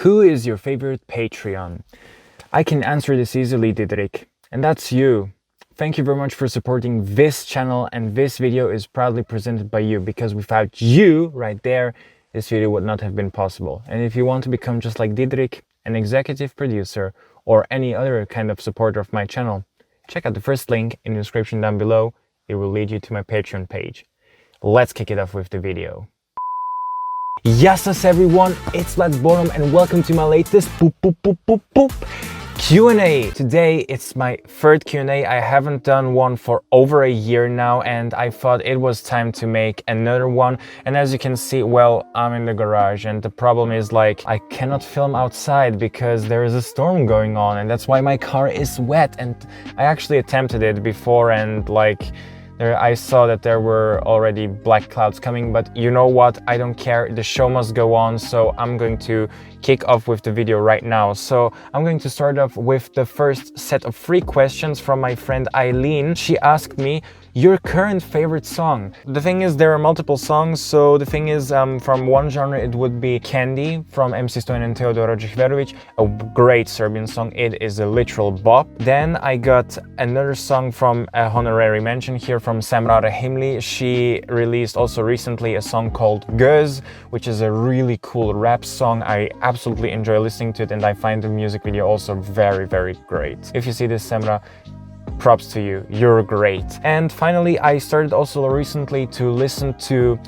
Who is your favorite Patreon? I can answer this easily, Didrik, and that's you. Thank you very much for supporting this channel, and this video is proudly presented by you, because without you right there, this video would not have been possible. And if you want to become just like Didrik, an executive producer, or any other kind of supporter of my channel, check out the first link in the description down below. It will lead you to my Patreon page. Let's kick it off with the video. Yes, everyone, it's VladsBoredom and welcome to my latest Q&A. Today it's my third Q&A. I haven't done one for over a year now, and I thought it was time to make another one. And as you can see, well, I'm in the garage, and the problem is, like, I cannot film outside because there is a storm going on, and that's why my car is wet. And I actually attempted it before, and like, I saw that there were already black clouds coming, but you know what? I don't care. The show must go on, so I'm going to kick off with the video right now. So I'm going to start off with the first set of 3 questions from my friend Eileen. She asked me, your current favorite song? The thing is, there are multiple songs. So the thing is, from one genre, it would be Candy from MC Stone and TEODORA, a great Serbian song. It is a literal bop. Then I got another song from a honorary mention here from Semra Rahimli. She released also recently a song called Göz, which is a really cool rap song. I absolutely enjoy listening to it, and I find the music video also very, very great. If you see this, Semra, props to you, you're great. And finally, I started also recently to listen to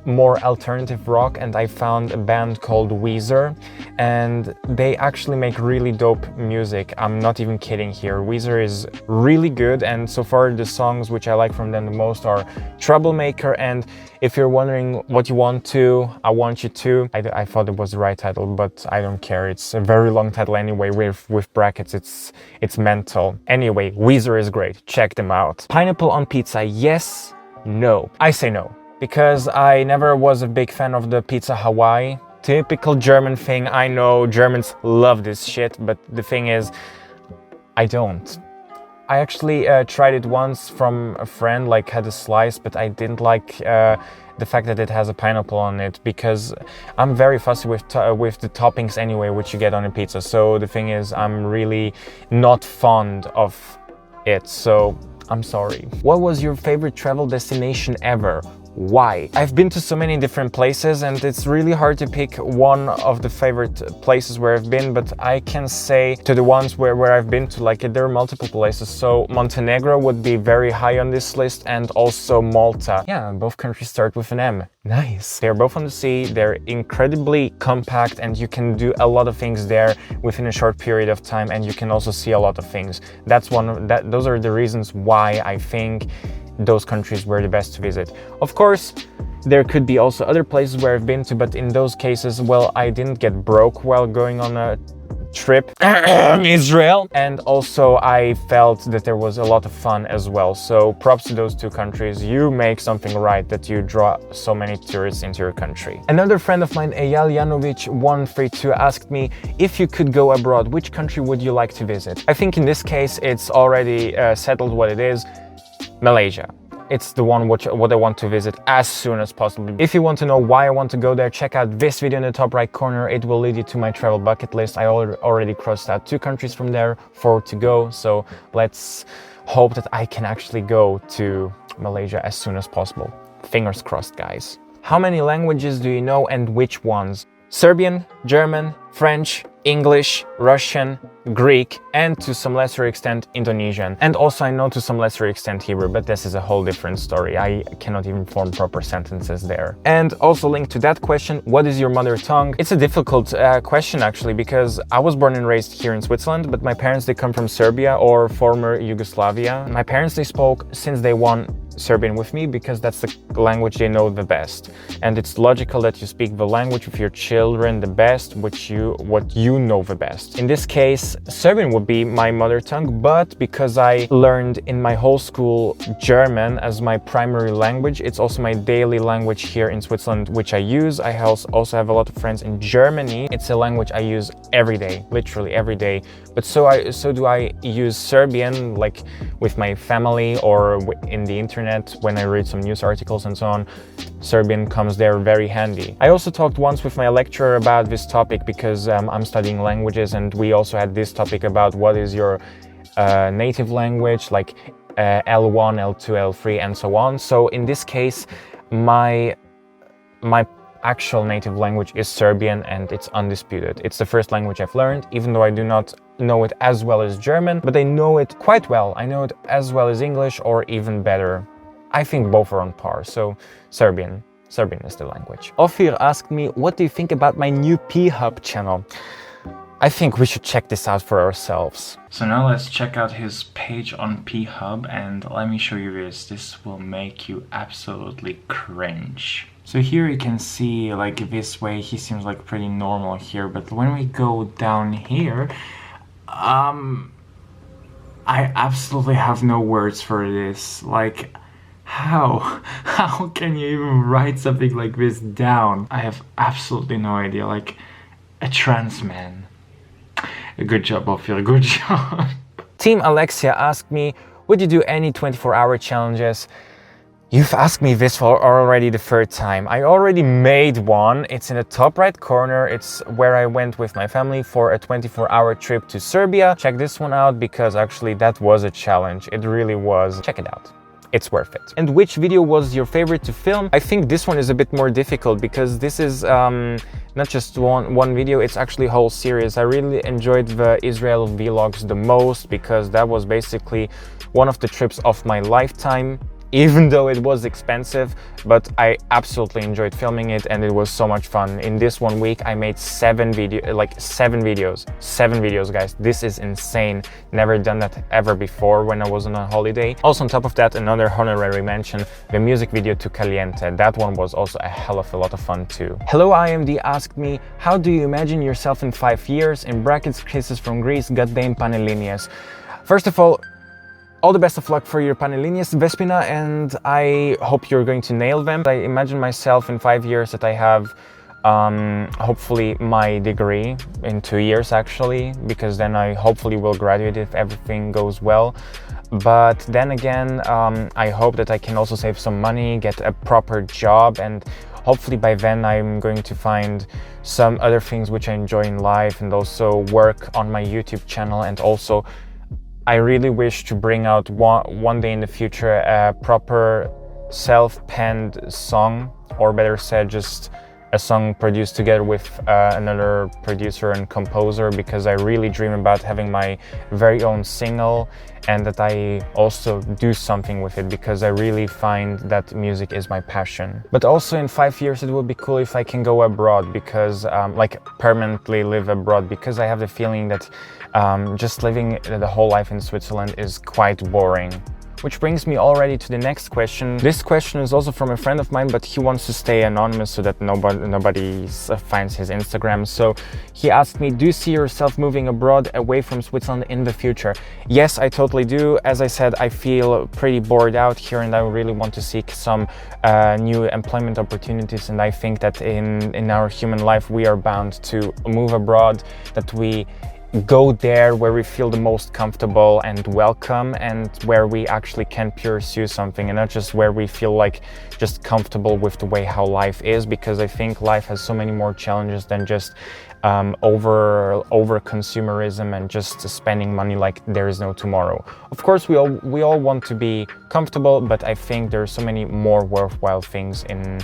more alternative rock, and I found a band called Weezer, and they actually make really dope music. I'm not even kidding here. Weezer is really good, and so far the songs which I like from them the most are Troublemaker and If You're Wondering What You Want To, I Want You To. I thought it was the right title, but I don't care. It's a very long title anyway, with brackets. It's mental. Anyway, Weezer is great. Check them out. Pineapple on pizza, yes, no. I say no, because I never was a big fan of the pizza Hawaii. Typical German thing. I know Germans love this shit, but the thing is, I don't. I actually tried it once from a friend, like had a slice, but I didn't like the fact that it has a pineapple on it, because I'm very fussy with the toppings anyway, which you get on a pizza. So the thing is, I'm really not fond of it, so I'm sorry. What was your favorite travel destination ever? Why? I've been to so many different places, and it's really hard to pick one of the favorite places where I've been, but I can say to the ones where I've been to, like, there are multiple places. So Montenegro would be very high on this list, and also Malta. Yeah, both countries start with an M. Nice. They're both on the sea, they're incredibly compact, and you can do a lot of things there within a short period of time, and you can also see a lot of things. Those are the reasons why I think those countries were the best to visit. Of course, there could be also other places where I've been to, but in those cases, well, I didn't get broke while going on a trip Israel, and also I felt that there was a lot of fun as well. So props to those 2 countries. You make something right that you draw so many tourists into your country. Another friend of mine, Eyal Janovic 132, asked me, if you could go abroad, which country would you like to visit? I think in this case it's already settled what it is. Malaysia. It's the one what I want to visit as soon as possible. If you want to know why I want to go there, check out this video in the top right corner. It will lead you to my travel bucket list. I already crossed out 2 countries from there, 4 to go. So let's hope that I can actually go to Malaysia as soon as possible. Fingers crossed, guys. How many languages do you know, and which ones? Serbian, German, French, English, Russian, Greek, and to some lesser extent Indonesian. And also I know to some lesser extent Hebrew, but this is a whole different story. I cannot even form proper sentences there. And also linked to that question, what is your mother tongue? It's a difficult question actually, because I was born and raised here in Switzerland, but my parents, they come from Serbia or former Yugoslavia. My parents, they spoke since day one Serbian with me, because that's the language they know the best, and it's logical that you speak the language with your children the best, what you know the best. In this case, Serbian would be my mother tongue, but because I learned in my whole school German as my primary language, it's also my daily language here in Switzerland, which I use. I also have a lot of friends in Germany. It's a language I use every day, literally every day. But so do I use Serbian, like with my family or in the internet internet, when I read some news articles and so on, Serbian comes there very handy. I also talked once with my lecturer about this topic because I'm studying languages, and we also had this topic about what is your native language, like L1, L2, L3 and so on. So in this case, my actual native language is Serbian, and it's undisputed. It's the first language I've learned, even though I do not know it as well as German, but I know it quite well. I know it as well as English, or even better. I think both are on par, so Serbian is the language. Ofir asked me, what do you think about my new phub channel? I think we should check this out for ourselves. So now let's check out his page on phub, and let me show you this. This will make you absolutely cringe. So here you can see, like, this way he seems like pretty normal here, but when we go down here, I absolutely have no words for this. Like, how can you even write something like this down? I have absolutely no idea. Like, a trans man. Good job, Ophir, good job. Team Alexia asked me, would you do any 24-hour challenges? You've asked me this for already the third time. I already made one. It's in the top right corner. It's where I went with my family for a 24-hour trip to Serbia. Check this one out, because actually that was a challenge. It really was. Check it out. It's worth it. And which video was your favorite to film? I think this one is a bit more difficult, because this is not just one video, it's actually a whole series. I really enjoyed the Israel vlogs the most, because that was basically one of the trips of my lifetime. Even though it was expensive, but I absolutely enjoyed filming it, and it was so much fun. In this 1 week, I made 7 videos, guys. This is insane. Never done that ever before when I was on a holiday. Also, on top of that, another honorary mention, the music video to Caliente. That one was also a hell of a lot of fun too. Hello IMD asked me, how do you imagine yourself in 5 years? In brackets, kisses from Greece, goddamn panelinias. First of all the best of luck for your panelinias, Vespina, and I hope you're going to nail them. I imagine myself in 5 years that I have hopefully my degree in 2 years actually, because then I hopefully will graduate if everything goes well. But then again, I hope that I can also save some money, get a proper job, and hopefully by then I'm going to find some other things which I enjoy in life, and also work on my YouTube channel. And also I really wish to bring out one day in the future a proper self-penned song, or better said, just a song produced together with another producer and composer, because I really dream about having my very own single, and that I also do something with it, because I really find that music is my passion. But also in 5 years it would be cool if I can go abroad, because like permanently live abroad, because I have the feeling that just living the whole life in Switzerland is quite boring. Which brings me already to the next question. This question is also from a friend of mine, but he wants to stay anonymous so that nobody finds his Instagram. So he asked me, do you see yourself moving abroad away from Switzerland in the future? Yes, I totally do. As I said, I feel pretty bored out here, and I really want to seek some new employment opportunities. And I think that in our human life, we are bound to move abroad, that we go there where we feel the most comfortable and welcome, and where we actually can pursue something, and not just where we feel like just comfortable with the way how life is, because I think life has so many more challenges than just over consumerism and just spending money like there is no tomorrow. Of course, we all want to be comfortable, but I think there are so many more worthwhile things in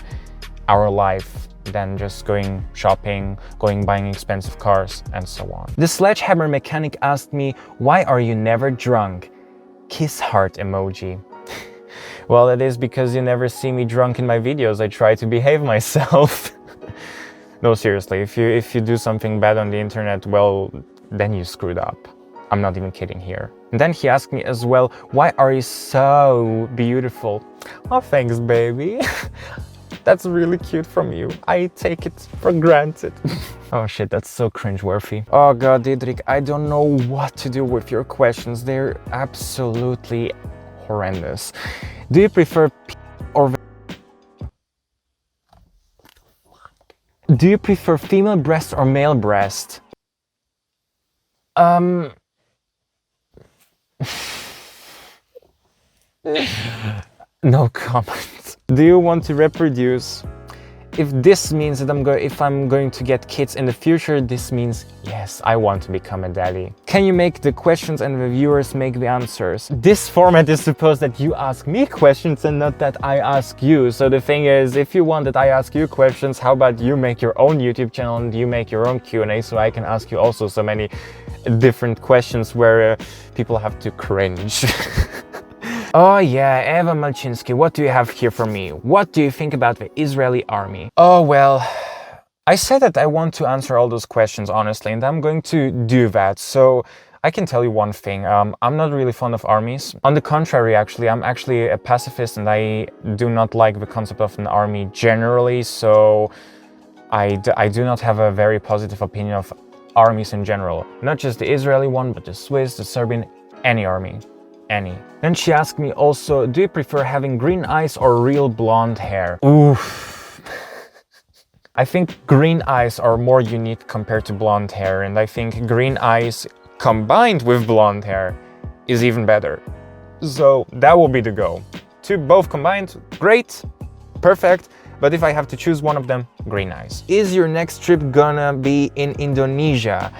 our life than just going shopping, buying expensive cars, and so on. The sledgehammer mechanic asked me, why are you never drunk? Kiss heart emoji. Well, it is because you never see me drunk in my videos. I try to behave myself. No, seriously, if you do something bad on the internet, well, then you screwed up. I'm not even kidding here. And then he asked me as well, why are you so beautiful? Oh, thanks, baby. That's really cute from you. I take it for granted. Oh shit, that's so cringeworthy. Oh god, Didrik, I don't know what to do with your questions. They're absolutely horrendous. Do you prefer or do you prefer female breast or male breast? No comment. Do you want to reproduce? If this means that if I'm going to get kids in the future, this means yes, I want to become a daddy. Can you make the questions and the viewers make the answers? This format is supposed that you ask me questions and not that I ask you. So the thing is, if you want that I ask you questions, how about you make your own YouTube channel and you make your own Q&A so I can ask you also so many different questions where people have to cringe. Oh yeah, Eva Malczynski, what do you have here for me? What do you think about the Israeli army? Oh well, I said that I want to answer all those questions honestly, and I'm going to do that. So I can tell you one thing, I'm not really fond of armies. On the contrary, actually, I'm actually a pacifist and I do not like the concept of an army generally, so I do not have a very positive opinion of armies in general. Not just the Israeli one, but the Swiss, the Serbian, any army. Any. Then she asked me also, do you prefer having green eyes or real blonde hair? Oof. I think green eyes are more unique compared to blonde hair, and I think green eyes combined with blonde hair is even better. So that will be the go. Two both combined, great, perfect. But if I have to choose one of them, green eyes. Is your next trip gonna be in Indonesia?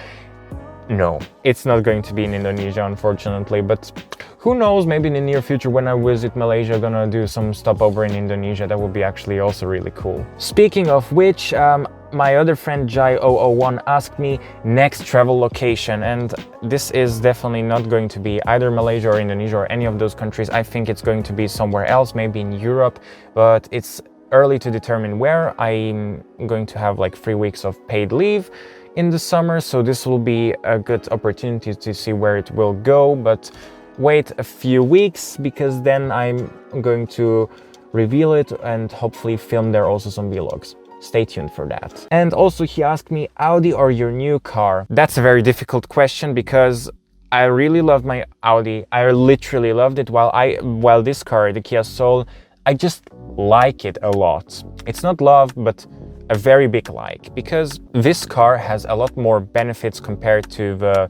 No, it's not going to be in Indonesia, unfortunately, but who knows, maybe in the near future when I visit Malaysia, I'm gonna do some stopover in Indonesia. That would be actually also really cool. Speaking of which, my other friend Jai001 asked me next travel location, and this is definitely not going to be either Malaysia or Indonesia or any of those countries. I think it's going to be somewhere else, maybe in Europe, but it's early to determine where. I'm going to have like 3 weeks of paid leave in the summer, so this will be a good opportunity to see where it will go, but wait a few weeks because then I'm going to reveal it and hopefully film there also some vlogs. Stay tuned for that. And also he asked me, Audi or your new car? That's a very difficult question because I really love my Audi. I literally loved it, while this car, the Kia Soul, I just like it a lot. It's not love, but a very big like, because this car has a lot more benefits compared to the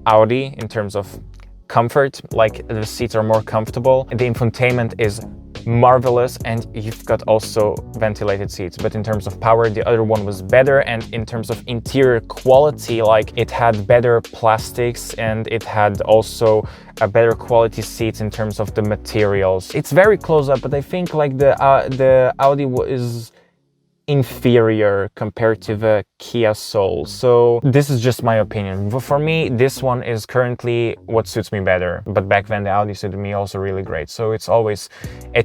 Audi in terms of comfort. Like the seats are more comfortable, the infotainment is marvelous, and you've got also ventilated seats. But in terms of power, the other one was better, and in terms of interior quality, like it had better plastics and it had also a better quality seats in terms of the materials. It's very close up, but I think like the Audi is inferior compared to the Kia Soul. So this is just my opinion. For me, this one is currently what suits me better. But back then the Audi suited me also really great. So it's always a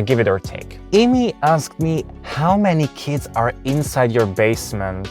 give it or take. Amy asked me, how many kids are inside your basement?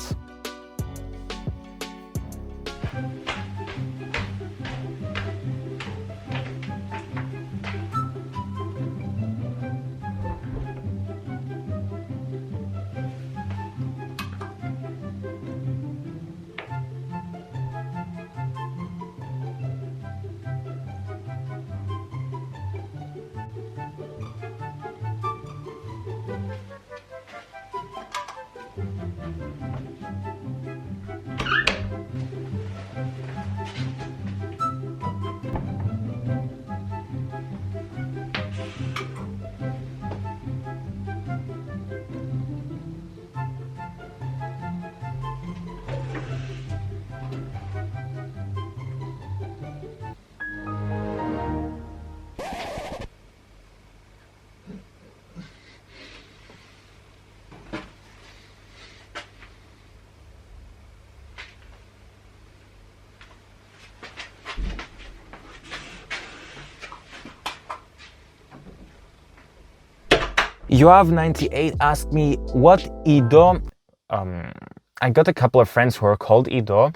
Yoav98 asked me, what Ido... I got a couple of friends who are called Ido,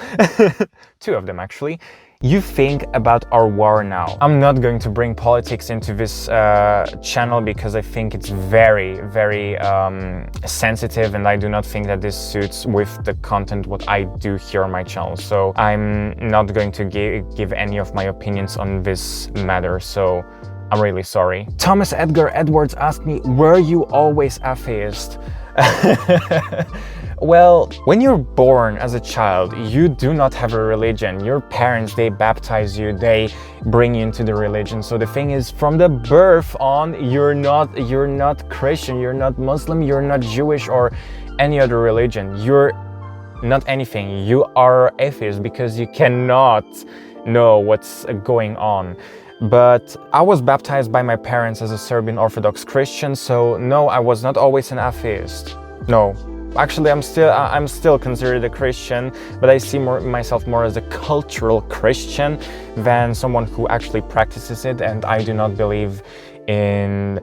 2 of them actually. You think about our war now? I'm not going to bring politics into this channel because I think it's very, very sensitive, and I do not think that this suits with the content what I do here on my channel. So I'm not going to give any of my opinions on this matter. So I'm really sorry. Thomas Edgar Edwards asked me, were you always atheist? Well, when you're born as a child, you do not have a religion. Your parents, they baptize you, they bring you into the religion. So the thing is, from the birth on, you're not Christian, you're not Muslim, you're not Jewish or any other religion. You're not anything. You are atheist because you cannot know what's going on. But I was baptized by my parents as a Serbian Orthodox Christian, so no, I was not always an atheist. No. Actually, I'm still considered a Christian, but I see myself more as a cultural Christian than someone who actually practices it, and I do not believe in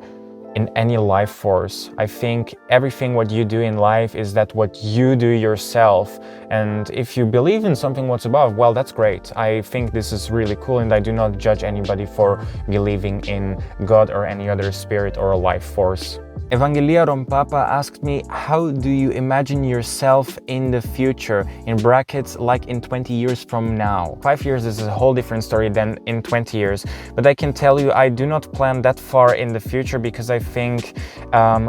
any life force. I think everything what you do in life is that what you do yourself, and if you believe in something what's above, well, that's great. I think this is really cool, and I do not judge anybody for believing in God or any other spirit or a life force. Evangelia Rompapa asked me, how do you imagine yourself in the future? In brackets, like in 20 years from now. 5 years is a whole different story than in 20 years. But I can tell you, I do not plan that far in the future because I think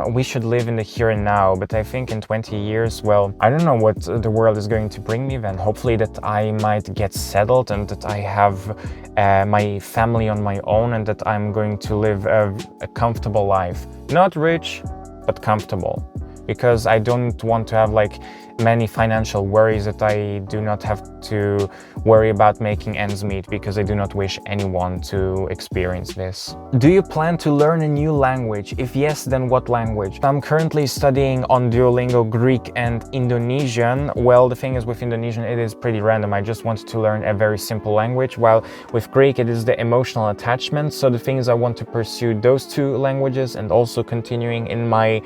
we should live in the here and now. But I think in 20 years, well, I don't know what the world is going to bring me then. Hopefully that I might get settled and that I have my family on my own and that I'm going to live a comfortable life. Not rich, but comfortable, because I don't want to have like many financial worries that I do not have to worry about making ends meet, because I do not wish anyone to experience this. Do you plan to learn a new language? If yes, then what language? I'm currently studying on Duolingo Greek and Indonesian. Well, the thing is with Indonesian, it is pretty random. I just wanted to learn a very simple language, while with Greek, it is the emotional attachment. So the thing is, I want to pursue those two languages, and also continuing in my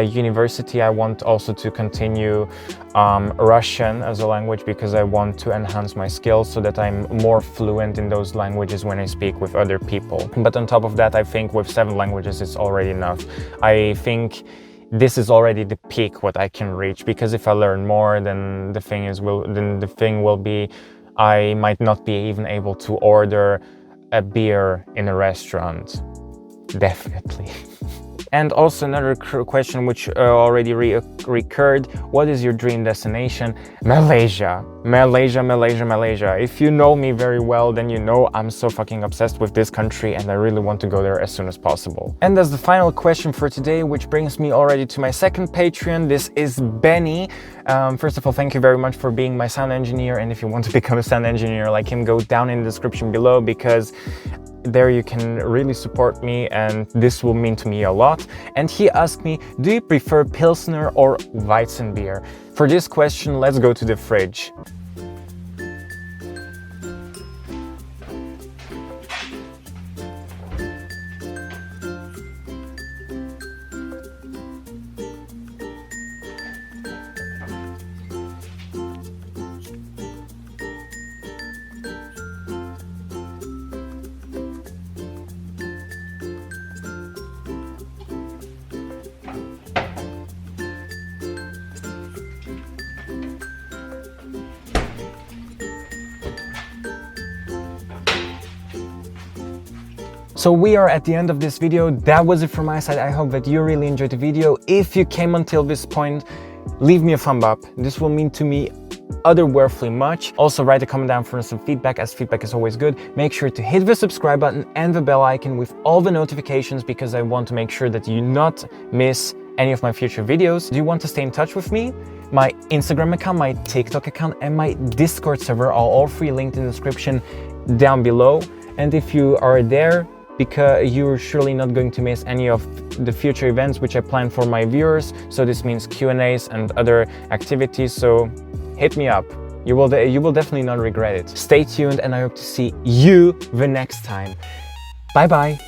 university, I want also to continue Russian as a language, because I want to enhance my skills so that I'm more fluent in those languages when I speak with other people. But on top of that, I think with 7 languages it's already enough. I think this is already the peak what I can reach, because if I learn more, then the thing will be I might not be even able to order a beer in a restaurant. Definitely. And also another question which already recurred, what is your dream destination? Malaysia. Malaysia, Malaysia, Malaysia. If you know me very well, then you know I'm so fucking obsessed with this country and I really want to go there as soon as possible. And as the final question for today, which brings me already to my second Patreon, this is Benny. First of all, thank you very much for being my sound engineer, and if you want to become a sound engineer like him, go down in the description below, because there you can really support me and this will mean to me a lot. And he asked me, do you prefer pilsner or weizen beer? For this question, let's go to the fridge. So we are at the end of this video. That was it from my side. I hope that you really enjoyed the video. If you came until this point, leave me a thumb up. This will mean to me otherworldly much. Also write a comment down for some feedback, as feedback is always good. Make sure to hit the subscribe button and the bell icon with all the notifications, because I want to make sure that you not miss any of my future videos. Do you want to stay in touch with me? My Instagram account, my TikTok account, and my Discord server are all free, linked in the description down below. And if you are there, because you're surely not going to miss any of the future events which I plan for my viewers. So this means Q&As and other activities, so hit me up. You will definitely not regret it. Stay tuned, and I hope to see you the next time. Bye bye.